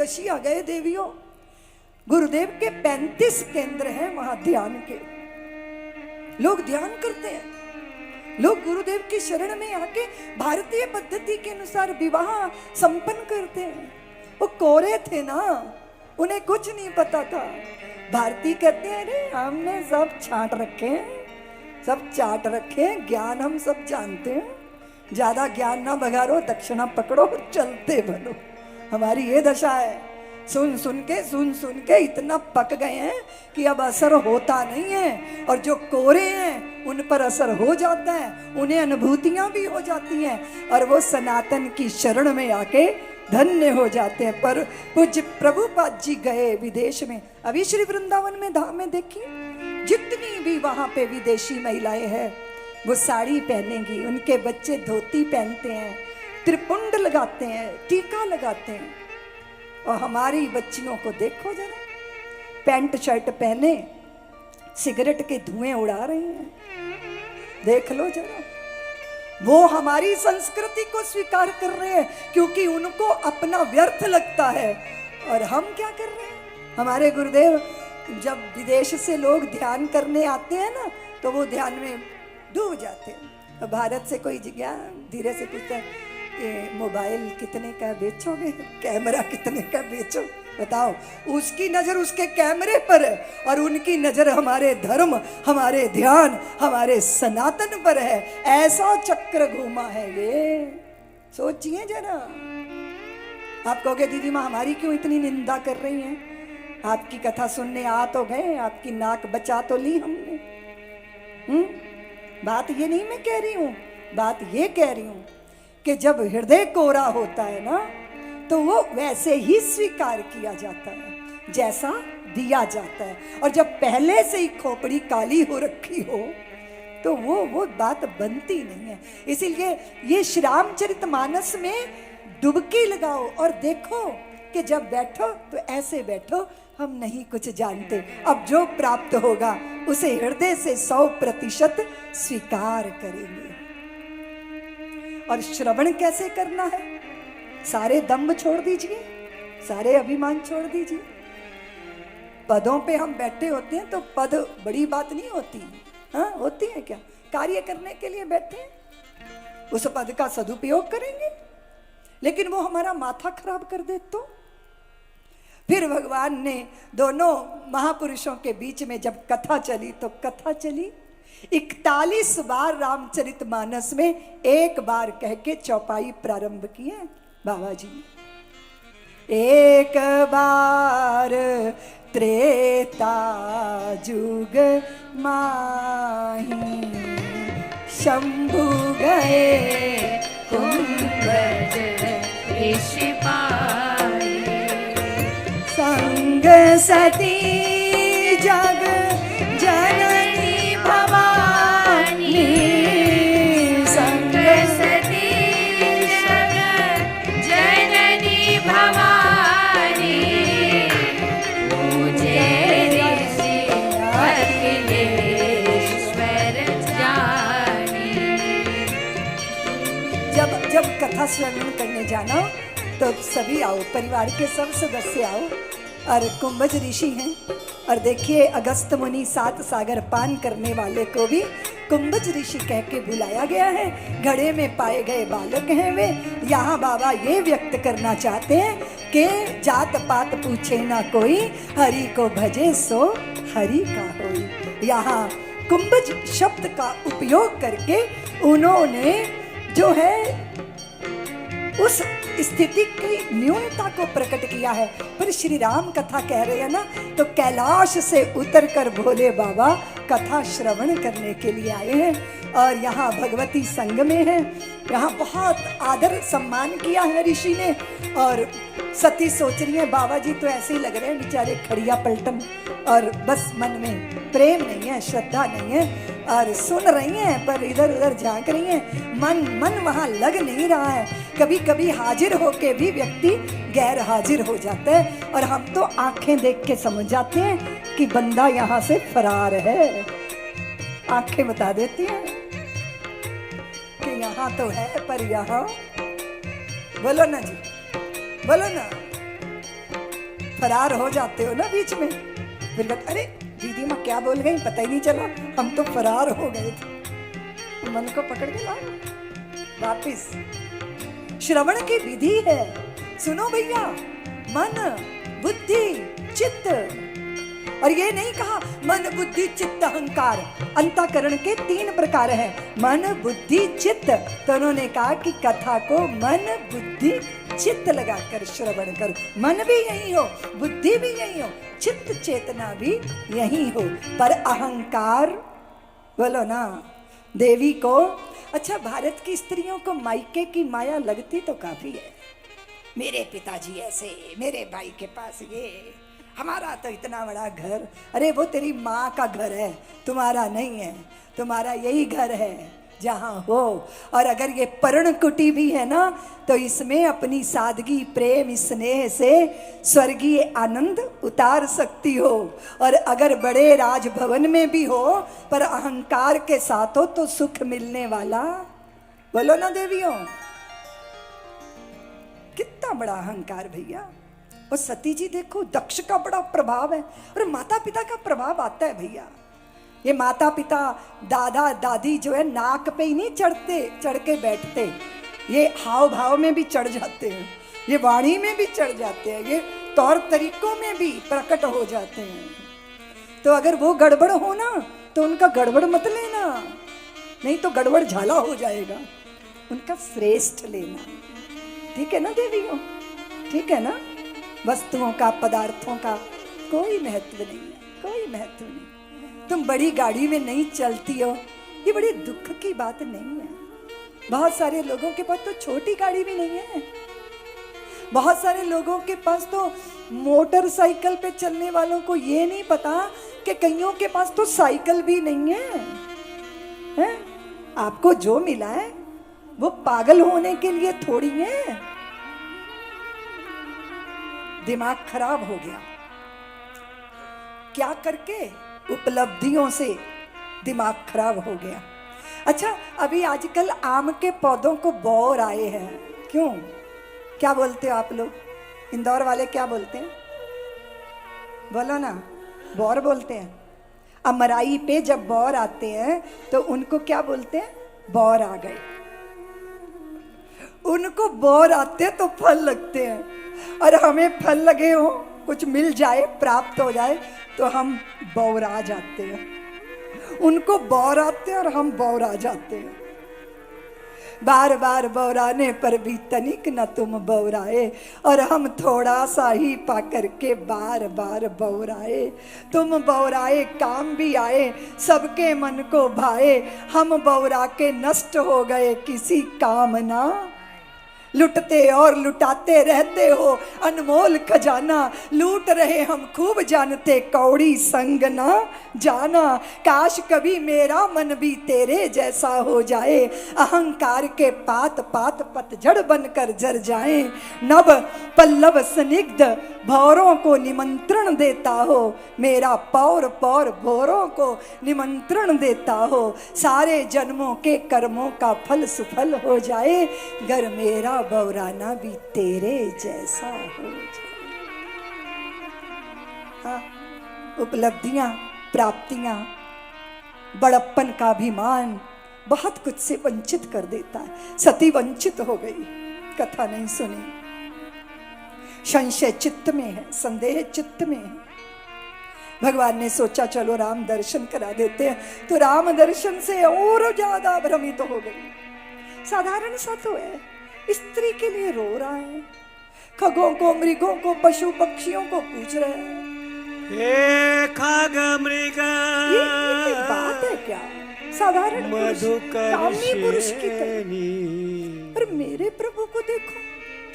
चतुर्दशी आ गए देवियों। गुरुदेव के 35 केंद्र हैं वहां ध्यान के। लोग ध्यान करते हैं, लोग गुरुदेव की शरण में आके भारतीय पद्धति के अनुसार विवाह संपन्न करते हैं। वो कोरे थे ना, उन्हें कुछ नहीं पता था। भारती कहते हैं अरे हमने सब छांट रखे हैं, सब चाट रखे हैं, ज्ञान हम सब जानते हैं, ज्यादा ज्ञान ना बघारो, दक्षिणा पकड़ो और चलते बनो। हमारी ये दशा है, सुन सुन के इतना पक गए हैं कि अब असर होता नहीं है। और जो कोरे हैं उन पर असर हो जाता है, उन्हें अनुभूतियां भी हो जाती हैं और वो सनातन की शरण में आके धन्य हो जाते हैं। पर पूज्य प्रभुपाद जी गए विदेश में, अभी श्री वृंदावन में धाम में देखिए, जितनी भी वहां पे विदेशी महिलाएं हैं वो साड़ी पहनेंगी, उनके बच्चे धोती पहनते हैं, त्रिपुंड लगाते हैं, टीका लगाते हैं। और हमारी बच्चियों को देखो जरा, पैंट शर्ट पहने सिगरेट के धुएं उड़ा रही हैं, देख लो जरा। वो हमारी संस्कृति को स्वीकार कर रहे हैं क्योंकि उनको अपना व्यर्थ लगता है। और हम क्या कर रहे हैं? हमारे गुरुदेव जब विदेश से लोग ध्यान करने आते हैं ना, तो वो ध्यान में डूब जाते हैं। भारत से कोई जगह धीरे से पूछता है ये मोबाइल कितने का बेचोगे, कैमरा कितने का बेचो, बताओ। उसकी नजर उसके कैमरे पर है और उनकी नजर हमारे धर्म, हमारे ध्यान, हमारे सनातन पर है। ऐसा चक्र घूमा है ये, सोचिए जरा। आप कहोगे दीदी माँ हमारी क्यों इतनी निंदा कर रही हैं? आपकी कथा सुनने आ तो गए, आपकी नाक बचा तो ली हमने। बात ये नहीं मैं कह रही हूं, बात ये कह रही हूं कि जब हृदय कोरा होता है ना, तो वो वैसे ही स्वीकार किया जाता है जैसा दिया जाता है। और जब पहले से ही खोपड़ी काली हो रखी हो तो वो बात बनती नहीं है। इसीलिए ये श्री रामचरितमानस में डुबकी लगाओ और देखो कि जब बैठो तो ऐसे बैठो, हम नहीं कुछ जानते, अब जो प्राप्त होगा उसे हृदय से 100% स्वीकार करेंगे। और श्रवण कैसे करना है? सारे दम्भ छोड़ दीजिए, सारे अभिमान छोड़ दीजिए। पदों पे हम बैठे होते हैं तो पद बड़ी बात नहीं होती, हाँ होती है क्या? कार्य करने के लिए बैठे हैं, उस पद का सदुपयोग करेंगे, लेकिन वो हमारा माथा खराब कर दे तो। फिर भगवान ने दोनों महापुरुषों के बीच में जब कथा चली तो कथा चली 41 बार रामचरितमानस में, एक बार कह के चौपाई प्रारंभ की है बाबा जी। एक बार त्रेता जुग माही, शंभु गए कुंभज ऋषि पाए, संग सती जग जननी भवानी, संग सती जग जननी भवानी, पूजे ऋषि अखिलेश्वर जानी। जब कथा श्रवण करने जाना तो सभी आओ, परिवार के सब सदस्य आओ। और कुंभज ऋषि हैं, और देखिए अगस्त मुनि 7 सागर पान करने वाले को भी कुंभज ऋषि कह के बुलाया गया है। घड़े में पाए गए बालक हैं वे। यहाँ बाबा ये व्यक्त करना चाहते हैं कि जात पात पूछे ना कोई, हरि को भजे सो हरि का होई। यहाँ कुंभज शब्द का उपयोग करके उन्होंने जो है उस स्थिति की न्यूनता को प्रकट किया है। पर श्री राम कथा कह रहे हैं ना, तो कैलाश से उतरकर भोले बाबा कथा श्रवण करने के लिए आए हैं। और यहाँ भगवती संग में है, यहाँ बहुत आदर सम्मान किया है ऋषि ने। और सती सोच रही है बाबा जी तो ऐसे ही लग रहे हैं बेचारे खड़िया पलटन, और बस मन में प्रेम नहीं है, श्रद्धा नहीं है, और सुन रही हैं पर इधर उधर झांक रही हैं, मन वहाँ लग नहीं रहा है। कभी कभी हाजिर होके भी व्यक्ति गैर हाजिर हो जाता है, और हम तो आंखें देख के समझ जाते हैं कि बंदा यहाँ से फरार है। आंखें बता देती हैं कि यहाँ तो है पर यहाँ, बोलो ना जी, बोलो ना, फरार हो जाते हो ना बीच में, फिर कहते अरे दीदी माँ क्या बोल गई पता ही नहीं चला, हम तो फरार हो गए थे। मन को पकड़ के लाओ वापिस। श्रवण की विधि है, सुनो भैया, मन बुद्धि चित्त। और ये नहीं कहा मन बुद्धि चित्त अहंकार, अंतःकरण के 3 प्रकार हैं, मन बुद्धि चित्त। तो उन्होंने कहा कि कथा को मन बुद्धि चित्त लगाकर श्रवण करो। मन भी यही हो, बुद्धि भी यही हो, चित्त चेतना भी यही हो, पर अहंकार बोलो ना देवी को। अच्छा, भारत की स्त्रियों को मायके की माया लगती तो काफी है, मेरे पिताजी ऐसे, मेरे भाई के पास ये, हमारा तो इतना बड़ा घर। अरे वो तेरी माँ का घर है, तुम्हारा नहीं है। तुम्हारा यही घर है जहाँ हो। और अगर ये पर्णकुटी भी है ना, तो इसमें अपनी सादगी प्रेम स्नेह से स्वर्गीय आनंद उतार सकती हो। और अगर बड़े राजभवन में भी हो पर अहंकार के साथ हो तो सुख मिलने वाला, बोलो ना देवियों। कितना बड़ा अहंकार भैया। और सती जी देखो, दक्ष का बड़ा प्रभाव है और माता पिता का प्रभाव आता है भैया। ये माता पिता दादा दादी जो है नाक पे ही नहीं चढ़ते, चढ़ के बैठते, ये हाव भाव में भी चढ़ जाते हैं, ये वाणी में भी चढ़ जाते हैं, ये तौर तरीकों में भी प्रकट हो जाते हैं। तो अगर वो गड़बड़ हो ना तो उनका गड़बड़ मत लेना, नहीं तो गड़बड़ झाला हो जाएगा। उनका श्रेष्ठ लेना, ठीक है ना देवियों, ठीक है ना। वस्तुओं का पदार्थों का कोई महत्व नहीं है, कोई महत्व नहीं। तुम बड़ी गाड़ी में नहीं चलती हो, ये बड़ी दुख की बात नहीं है। बहुत सारे लोगों के पास तो छोटी गाड़ी भी नहीं है, बहुत सारे लोगों के पास तो मोटरसाइकिल पे चलने वालों को ये नहीं पता कि कईयों के पास तो साइकिल भी नहीं है, हैं? आपको जो मिला है वो पागल होने के लिए थोड़ी है। दिमाग खराब हो गया, क्या करके? उपलब्धियों से दिमाग खराब हो गया। अच्छा, अभी आजकल आम के पौधों को बौर आए हैं, क्यों? क्या बोलते हो आप लोग? इंदौर वाले क्या बोलते हैं? बोलो ना, बौर बोलते हैं। अमराई पे जब बौर आते हैं तो उनको क्या बोलते हैं? बौर आ गए। उनको बौर आते तो फल लगते हैं, और हमें फल लगे हो, कुछ मिल जाए, प्राप्त हो जाए तो हम बौरा जाते हैं। उनको बौर आते हैं और हम बौरा जाते हैं। बार बार बौराने पर भी तनिक न तुम बौराए, और हम थोड़ा सा ही पा करके बार बार बौराए। तुम बौराए काम भी आए, सबके मन को भाए, हम बौरा के नष्ट हो गए किसी काम ना। लुटते और लुटाते रहते हो अनमोल खजाना, लूट रहे हम खूब जानते कौड़ी संग ना जाना। काश कभी मेरा मन भी तेरे जैसा हो जाए, अहंकार के पात पात पतझड़ बनकर जर जाए। नव पल्लव स्निग्ध भौरों को निमंत्रण देता हो, मेरा पौर पौर भौरों को निमंत्रण देता हो। सारे जन्मों के कर्मों का फल सुफल हो जाए, गर मेरा बौराना भी तेरे जैसा हो जाए। हाँ, उपलब्धियां, प्राप्तियां, बड़प्पन का अभिमान बहुत कुछ से वंचित कर देता है। सती वंचित हो गई, कथा नहीं सुनी। संशय चित्त में है, संदेह चित्त में है। भगवान ने सोचा चलो राम दर्शन करा देते हैं, तो राम दर्शन से और ज्यादा भ्रमित हो गई। साधारण सा तो है, स्त्री के लिए रो रहा है, खगों को, मृगों को, पशु पक्षियों को पूछ रहे हैं, खग मृग ये बात है क्या? साधारण कामी पुरुष की तरह। और मेरे प्रभु को देखो,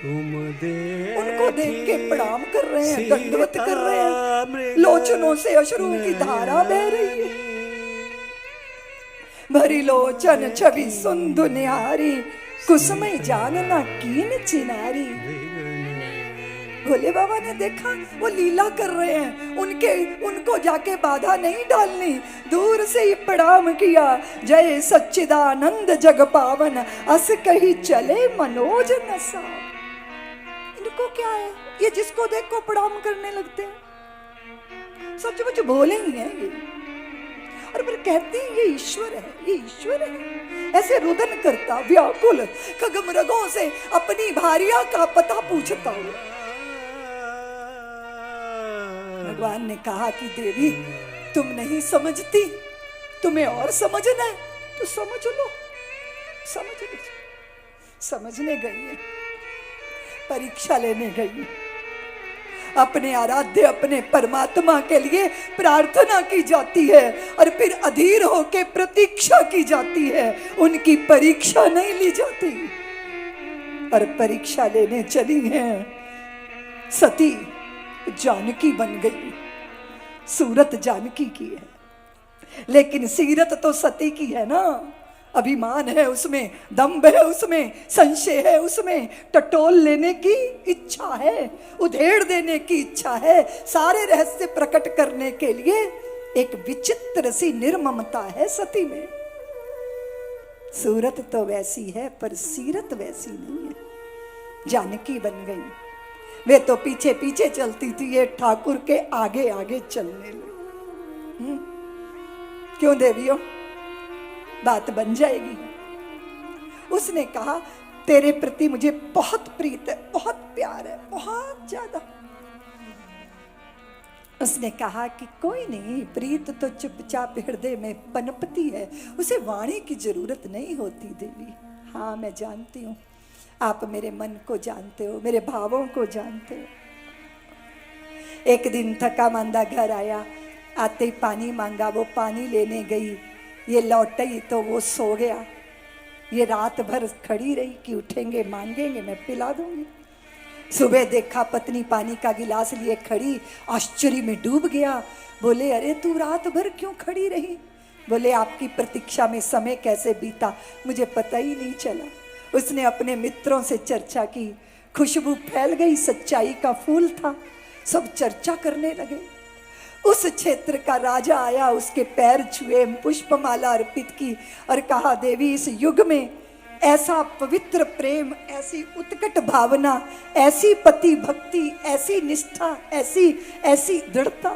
उनको देख के प्रणाम कर रहे हैं, दंडवत कर रहे हैं, लोचनों से अश्रु की धारा बह रही है। भरी लोचन छवि सुंदु निहारी, कुसुमय जानना कीन चिनारी। भोले बाबा ने देखा वो लीला कर रहे हैं, उनको जाके बाधा नहीं डालनी, दूर से ही प्रणाम किया। जय सच्चिदानंद जग पावन, अस कही चले मनोज नसा। इनको क्या है, ये जिसको देखो प्रणाम करने लगते हैं, सचमुच भोले ही हैं ये। और फिर कहते हैं ये ईश्वर है, ये ईश्वर है। ऐसे रुदन करता व्याकुल खगमृगों से अपनी भार्या का पता पूछता हुआ भगवान ने कहा कि देवी तुम नहीं समझती, तुम्हें और समझना है तो समझ लो, समझ लो। समझने गई है, परीक्षा लेने गई है, अपने आराध्य अपने परमात्मा के लिए प्रार्थना की जाती है और फिर अधीर होके प्रतीक्षा की जाती है, उनकी परीक्षा नहीं ली जाती। और परीक्षा लेने चली हैं सती जानकी बन गई, सूरत जानकी की है लेकिन सीरत तो सती की है ना। अभिमान है उसमें, दंभ है उसमें, संशय है उसमें, टटोल लेने की इच्छा है, उधेड़ देने की इच्छा है, सारे रहस्य प्रकट करने के लिए एक विचित्र सी निर्ममता है सती में। सूरत तो वैसी है पर सीरत वैसी नहीं है। जानकी बन गई, वे तो पीछे पीछे चलती थी, ये ठाकुर के आगे आगे चलने लगी। क्यों देवियों, बात बन जाएगी। उसने कहा तेरे प्रति मुझे बहुत प्रीत है, बहुत प्यार है, बहुत ज्यादा। उसने कहा कि कोई नहीं, प्रीत तो चुपचाप हृदय में पनपती है, उसे वाणी की जरूरत नहीं होती देवी। हाँ मैं जानती हूँ, आप मेरे मन को जानते हो, मेरे भावों को जानते हो। एक दिन थका मांदा घर आया, आते ही पानी मांगा, वो पानी लेने गई, ये लौटी तो वो सो गया। ये रात भर खड़ी रही कि उठेंगे मांगेंगे मैं पिला दूंगी। सुबह देखा पत्नी पानी का गिलास लिए खड़ी, आश्चर्य में डूब गया। बोले अरे तू रात भर क्यों खड़ी रही? बोले आपकी प्रतीक्षा में समय कैसे बीता मुझे पता ही नहीं चला। उसने अपने मित्रों से चर्चा की, खुशबू फैल गई, सच्चाई का फूल था, सब चर्चा करने लगे। उस क्षेत्र का राजा आया, उसके पैर छुए, पुष्पमाला अर्पित की और कहा देवी इस युग में ऐसा पवित्र प्रेम, ऐसी उत्कट भावना, ऐसी पति भक्ति, ऐसी निष्ठा, ऐसी ऐसी दृढ़ता,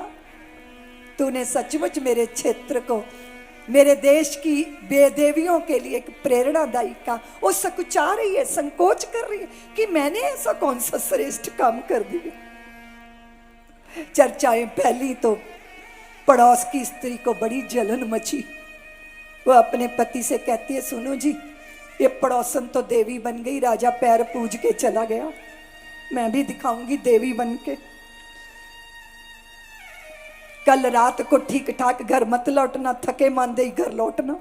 तूने सचमुच मेरे क्षेत्र को, मेरे देश की बेदेवियों के लिए एक प्रेरणादायी का। वो सकुचा रही है, संकोच कर रही है कि मैंने ऐसा कौन सा श्रेष्ठ काम कर दिया। चर्चाएं फैली तो पड़ोस की स्त्री को बड़ी जलन मची। वो अपने पति से कहती है सुनो जी, ये पड़ोसन तो देवी बन गई, राजा पैर पूज के चला गया, मैं भी दिखाऊंगी देवी बन के। कल रात को ठीक ठाक घर मत लौटना, थके मांदे ही घर लौटना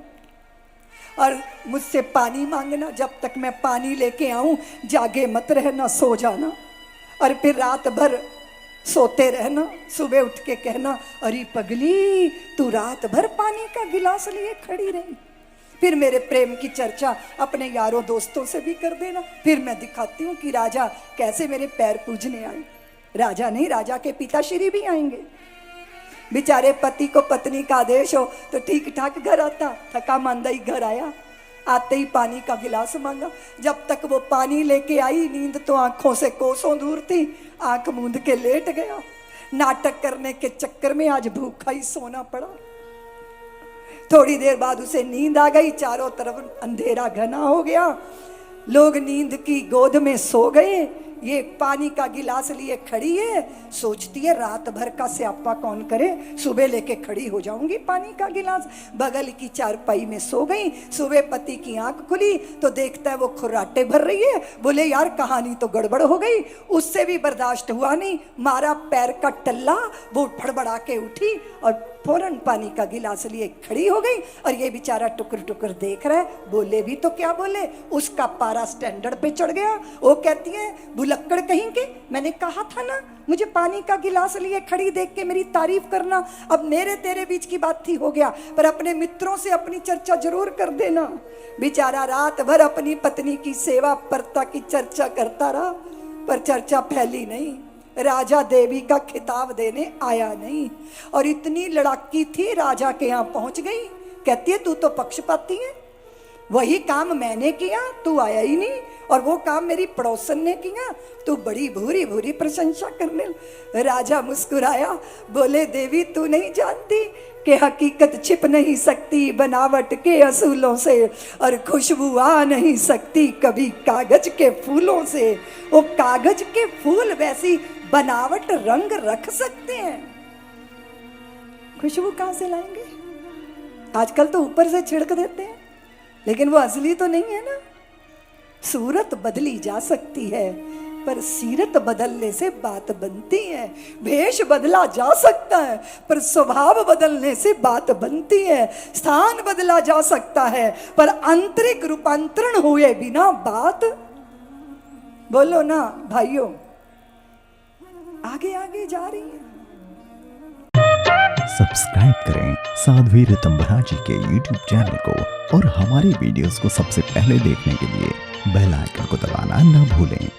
और मुझसे पानी मांगना, जब तक मैं पानी लेके आऊं जागे मत रहना, सो जाना और फिर रात भर सोते रहना। सुबह उठ के कहना अरे पगली तू रात भर पानी का गिलास लिए खड़ी रही। फिर मेरे प्रेम की चर्चा अपने यारों दोस्तों से भी कर देना, फिर मैं दिखाती हूँ कि राजा कैसे मेरे पैर पूजने आए। राजा नहीं, राजा के पिताश्री भी आएंगे। बेचारे पति को पत्नी का आदेश हो तो ठीक ठाक घर आता, थका मांदा ही घर आया, आते ही पानी का गिलास मांगा। जब तक वो पानी लेके आई नींद तो आंखों से कोसों दूर थी, आंख मूंद के लेट गया। नाटक करने के चक्कर में आज भूखा ही सोना पड़ा। थोड़ी देर बाद उसे नींद आ गई, चारों तरफ अंधेरा घना हो गया, लोग नींद की गोद में सो गए। ये पानी का गिलास लिए खड़ी है, सोचती है रात भर का स्यापा कौन करे, सुबह लेके खड़ी हो जाऊंगी पानी का गिलास। बगल की चारपाई में सो गई। सुबह पति की आंख खुली तो देखता है वो खुर्राटे भर रही है। बोले यार कहानी तो गड़बड़ हो गई। उससे भी बर्दाश्त हुआ नहीं, मारा पैर का टल्ला, वो फड़बड़ा के उठी और फौरन पानी का गिलास लिए खड़ी हो गई। और ये बेचारा टुकर टुकर देख रहा है, बोले भी तो क्या बोले, उसका पारा स्टैंडर्ड पे चढ़ गया। वो कहती है भुलक्कड़ कहीं के, मैंने कहा था ना मुझे पानी का गिलास लिए खड़ी देख के मेरी तारीफ करना। अब मेरे तेरे बीच की बात थी हो गया, पर अपने मित्रों से अपनी चर्चा जरूर कर देना। बेचारा रात भर अपनी पत्नी की सेवा परता की चर्चा करता रहा, पर चर्चा फैली नहीं। राजा देवी का खिताब देने आया नहीं और इतनी लड़ाकी थी, राजा के यहाँ पहुंच गई। कहती है तू तो पक्षपाती है, वही काम मैंने किया, तू आया ही नहीं, और वो काम मेरी पड़ोसन ने किया, तू बड़ी भूरी भूरी प्रशंसा करने। राजा मुस्कुराया, बोले देवी तू नहीं जानती कि हकीकत छिप नहीं सकती बनावट के असूलों से, और खुशबू आ नहीं सकती कभी कागज के फूलों से। वो कागज के फूल वैसी बनावट रंग रख सकते हैं, खुशबू कहां से लाएंगे? आजकल तो ऊपर से छिड़क देते हैं, लेकिन वो असली तो नहीं है ना। सूरत बदली जा सकती है, पर सीरत बदलने से बात बनती है। भेष बदला जा सकता है, पर स्वभाव बदलने से बात बनती है। स्थान बदला जा सकता है, पर आंतरिक रूपांतरण हुए बिना बात, बोलो ना भाइयों, आगे आगे जा रही है। सब्सक्राइब करें साध्वी ऋतंभरा जी के YouTube चैनल को, और हमारे वीडियोस को सबसे पहले देखने के लिए बेल आइकन को दबाना न भूलें।